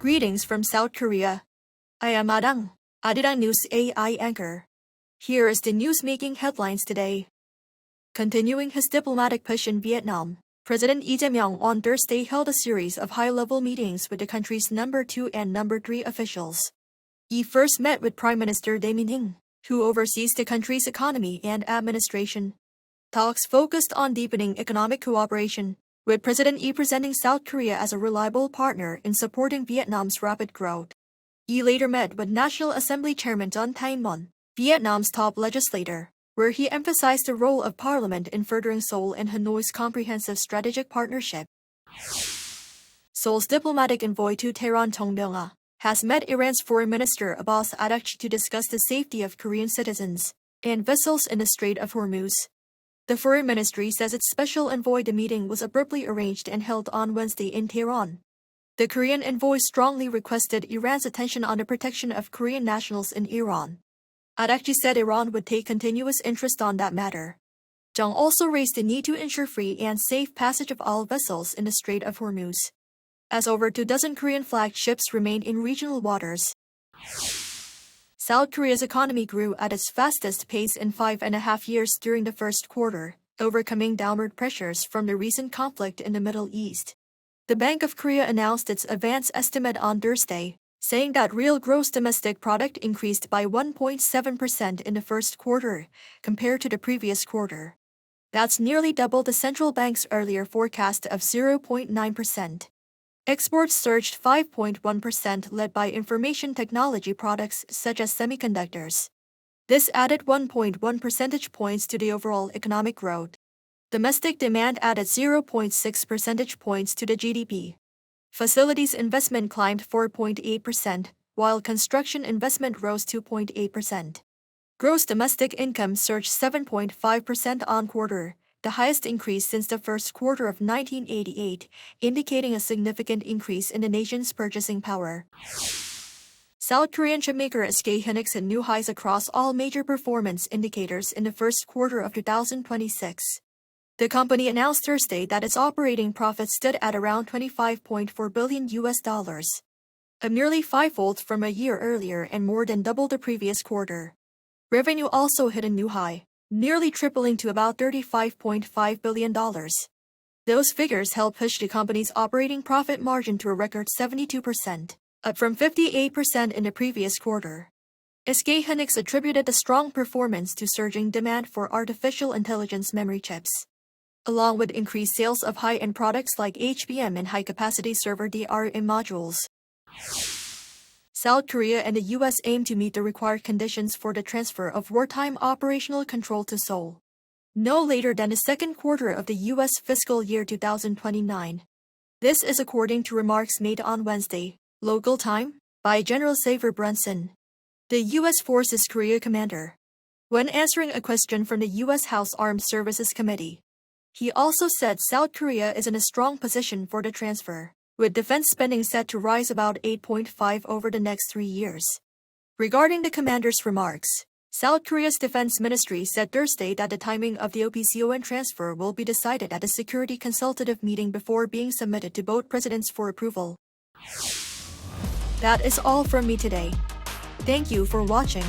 Greetings from South Korea. I am Adang, Arirang News AI anchor. Here is the news-making headlines today. Continuing his diplomatic push in Vietnam, President Lee Jae-myung on Thursday held a series of high-level meetings with the country's number 2 and number 3 officials. He first met with Prime Minister Lee Min-hing, who oversees the country's economy and administration. Talks focused on deepening economic cooperation, with President Lee presenting South Korea as a reliable partner in supporting Vietnam's rapid growth. He later met with National Assembly Chairman Don Thanh Mon, Vietnam's top legislator, where he emphasized the role of Parliament in furthering Seoul and Hanoi's comprehensive strategic partnership. Seoul's diplomatic envoy to Tehran Tong Byung-ah has met Iran's Foreign Minister Abbas Araghchi to discuss the safety of Korean citizens and vessels in the Strait of Hormuz. The Foreign Ministry says its special envoy. The meeting was abruptly arranged and held on Wednesday in Tehran. The Korean envoy strongly requested Iran's attention on the protection of Korean nationals in Iran. Araghchi said Iran would take continuous interest on that matter. Jung also raised the need to ensure free and safe passage of all vessels in the Strait of Hormuz, as over 24 Korean-flagged ships remained in regional waters. South Korea's economy grew at its fastest pace in 5.5 years during the first quarter, overcoming downward pressures from the recent conflict in the Middle East. The Bank of Korea announced its advance estimate on Thursday, saying that real gross domestic product increased by 1.7% in the first quarter, compared to the previous quarter. That's nearly double the central bank's earlier forecast of 0.9%. Exports surged 5.1%, led by information technology products such as semiconductors. This added 1.1 percentage points to the overall economic growth. Domestic demand added 0.6 percentage points to the GDP. Facilities investment climbed 4.8%, while construction investment rose 2.8%. Gross domestic income surged 7.5% on quarter, the highest increase since the first quarter of 1988, indicating a significant increase in the nation's purchasing power. South Korean chipmaker SK hynix hit new highs across all major performance indicators in the first quarter of 2026. The company announced Thursday that its operating profit stood at around $25.4 billion, up nearly fivefold from a year earlier and more than double the previous quarter. Revenue also hit a new high, nearly tripling to about $35.5 billion. Those figures helped push the company's operating profit margin to a record 72%, up from 58% in the previous quarter. SK hynix attributed the strong performance to surging demand for artificial intelligence memory chips, along with increased sales of high-end products like HBM and high-capacity server DRAM modules. South Korea and the U.S. aim to meet the required conditions for the transfer of wartime operational control to Seoul no later than the second quarter of the U.S. fiscal year 2029. This is according to remarks made on Wednesday, local time, by General Xavier Brunson, the U.S. Forces Korea commander, when answering a question from the U.S. House Armed Services Committee. He also said South Korea is in a strong position for the transfer, with defense spending set to rise about 8.5% over the next 3 years. Regarding the commander's remarks, South Korea's defense ministry said Thursday that the timing of the OPCON transfer will be decided at a security consultative meeting before being submitted to both presidents for approval. That is all from me today. Thank you for watching.